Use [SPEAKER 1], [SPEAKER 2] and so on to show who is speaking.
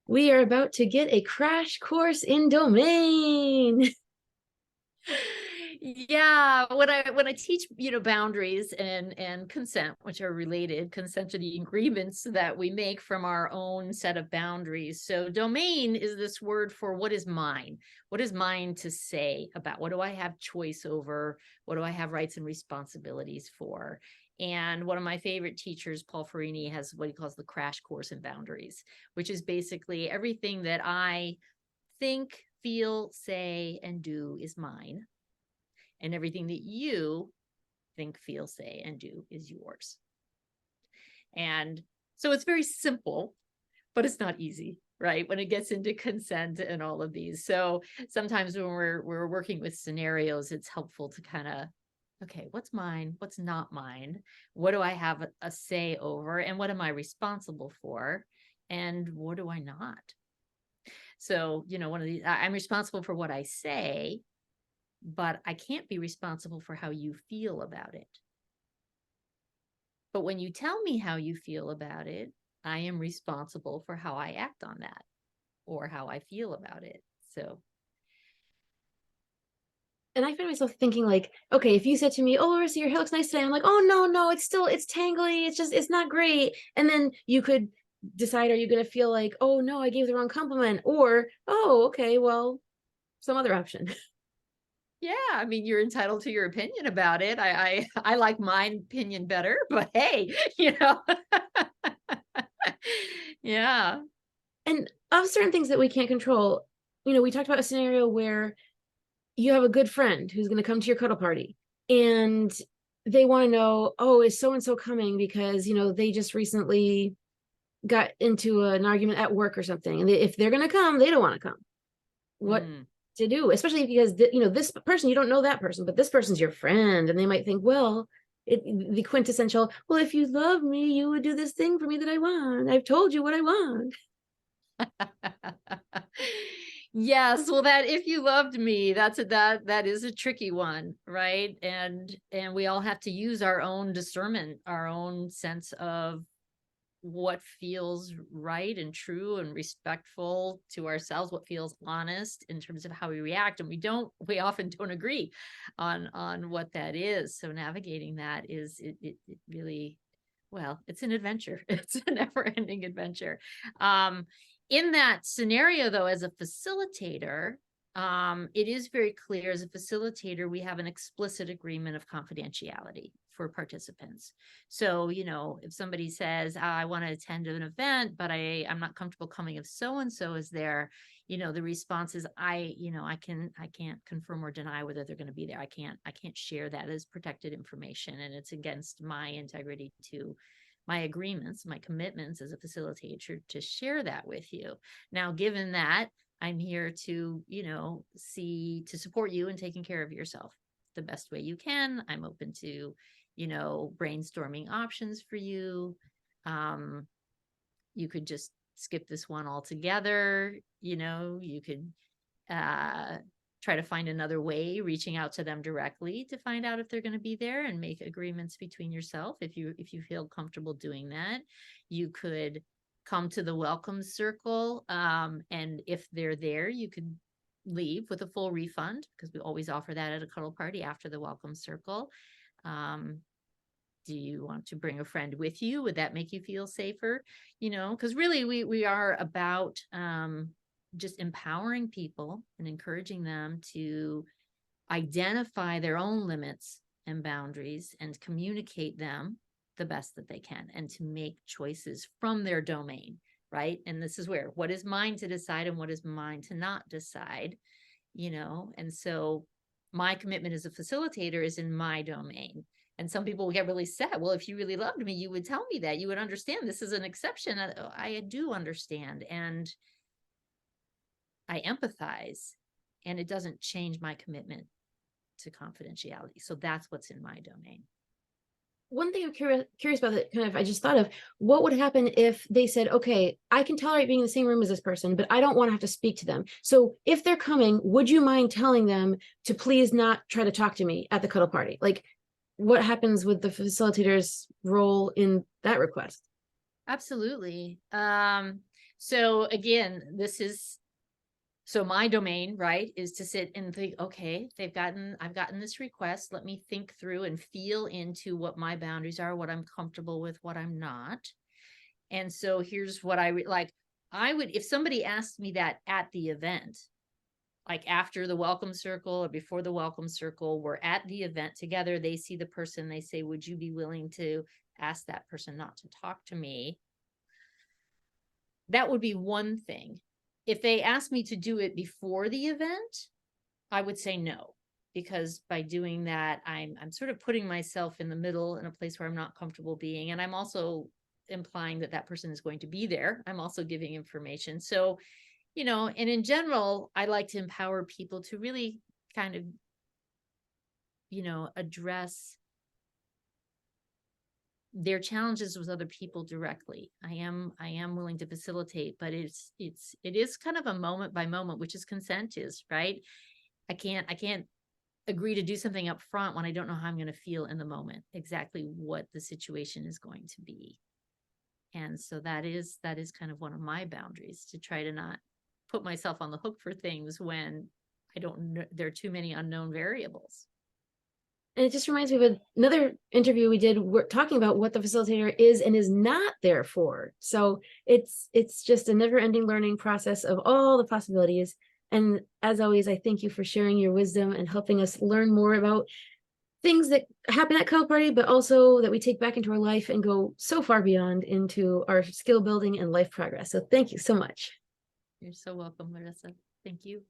[SPEAKER 1] We are about to get a crash course in domain.
[SPEAKER 2] Yeah, when I teach, boundaries and consent, which are related, consent to the agreements that we make from our own set of boundaries. So domain is this word for what is mine? What is mine to say about? What do I have choice over? What do I have rights and responsibilities for? And one of my favorite teachers, Paul Farini, has what he calls the crash course in boundaries, which is basically everything that I think, feel, say, and do is mine, and everything that you think, feel, say, and do is yours. And so it's very simple, but it's not easy, right? When it gets into consent and all of these. So sometimes when we're working with scenarios, it's helpful to kind of, okay, what's mine? What's not mine? What do I have a say over? And what am I responsible for? And what do I not? So, one of these, I'm responsible for what I say, but I can't be responsible for how you feel about it. But when you tell me how you feel about it, I am responsible for how I act on that or how I feel about it. So,
[SPEAKER 1] And I find myself thinking like, okay, if you said to me, "Oh, Larysa, your hair looks nice today," I'm like, "Oh, no, it's tangly. It's not great." And then you could decide, are you going to feel like, "Oh, no, I gave the wrong compliment," or, "Oh, okay, well, some other option."
[SPEAKER 2] yeah, I mean, you're entitled to your opinion about it. I like my opinion better, but hey, yeah.
[SPEAKER 1] And of certain things that we can't control, we talked about a scenario where you have a good friend who's going to come to your cuddle party, and they want to know, oh, is so and so coming because they just recently got into an argument at work or something, and if they're going to come, they don't want to come. What
[SPEAKER 2] Mm.
[SPEAKER 1] to do, especially because this person, you don't know that person, but this person's your friend, and they might think, well, the quintessential, well, if you love me, you would do this thing for me that I want. I've told you what I want.
[SPEAKER 2] Yes, well, that if you loved me, that is a tricky one, right? And we all have to use our own discernment, our own sense of what feels right and true and respectful to ourselves, what feels honest in terms of how we react. And we often don't agree on what that is. So navigating that it really, well, it's an adventure. It's a never-ending adventure. In that scenario, though, as a facilitator, it is very clear as a facilitator, we have an explicit agreement of confidentiality for participants. So, if somebody says, I want to attend an event, but I'm not comfortable coming if so-and-so is there, the response is, I can't confirm or deny whether they're going to be there. I can't share that as protected information. And it's against my integrity to my agreements, my commitments as a facilitator to share that with you. Now, given that, I'm here to, to support you in taking care of yourself the best way you can. I'm open to, brainstorming options for you. You could just skip this one altogether. You could try to find another way, reaching out to them directly to find out if they're going to be there and make agreements between yourself. If you feel comfortable doing that, you could come to the welcome circle. And if they're there, you could leave with a full refund, because we always offer that at a cuddle party after the welcome circle. Do you want to bring a friend with you? Would that make you feel safer? Because really we are about just empowering people and encouraging them to identify their own limits and boundaries and communicate them the best that they can, and to make choices from their domain, right? And this is where, what is mine to decide and what is mine to not decide, and so my commitment as a facilitator is in my domain. And some people get really sad. Well, if you really loved me, you would tell me that. You would understand this is an exception. I do understand. And I empathize. And it doesn't change my commitment to confidentiality. So that's what's in my domain.
[SPEAKER 1] One thing I'm curious about that I just thought of, what would happen if they said, okay, I can tolerate being in the same room as this person, but I don't want to have to speak to them. So if they're coming, would you mind telling them to please not try to talk to me at the cuddle party? Like, what happens with the facilitator's role in that request?
[SPEAKER 2] Absolutely. So again, so my domain, right, is to sit and think, okay, I've gotten this request. Let me think through and feel into what my boundaries are, what I'm comfortable with, what I'm not. And so here's what like. I would, if somebody asked me that at the event, like after the welcome circle or before the welcome circle, we're at the event together. They see the person, they say, would you be willing to ask that person not to talk to me? That would be one thing. If they asked me to do it before the event, I would say no, because by doing that, I'm sort of putting myself in the middle in a place where I'm not comfortable being, and I'm also implying that that person is going to be there. I'm also giving information. So, and in general, I like to empower people to really kind of, address their challenges with other people directly. I am willing to facilitate, but it is kind of a moment by moment, which is consent is, right? I can't agree to do something up front when I don't know how I'm going to feel in the moment, exactly what the situation is going to be. And so that is kind of one of my boundaries, to try to not put myself on the hook for things when I don't know, there are too many unknown variables.
[SPEAKER 1] And it just reminds me of another interview we did. We're talking about what the facilitator is and is not there for. So it's just a never-ending learning process of all the possibilities. And as always, I thank you for sharing your wisdom and helping us learn more about things that happen at cuddle party, but also that we take back into our life and go so far beyond into our skill building and life progress. So thank you so much.
[SPEAKER 2] You're so welcome, Larysa. Thank you.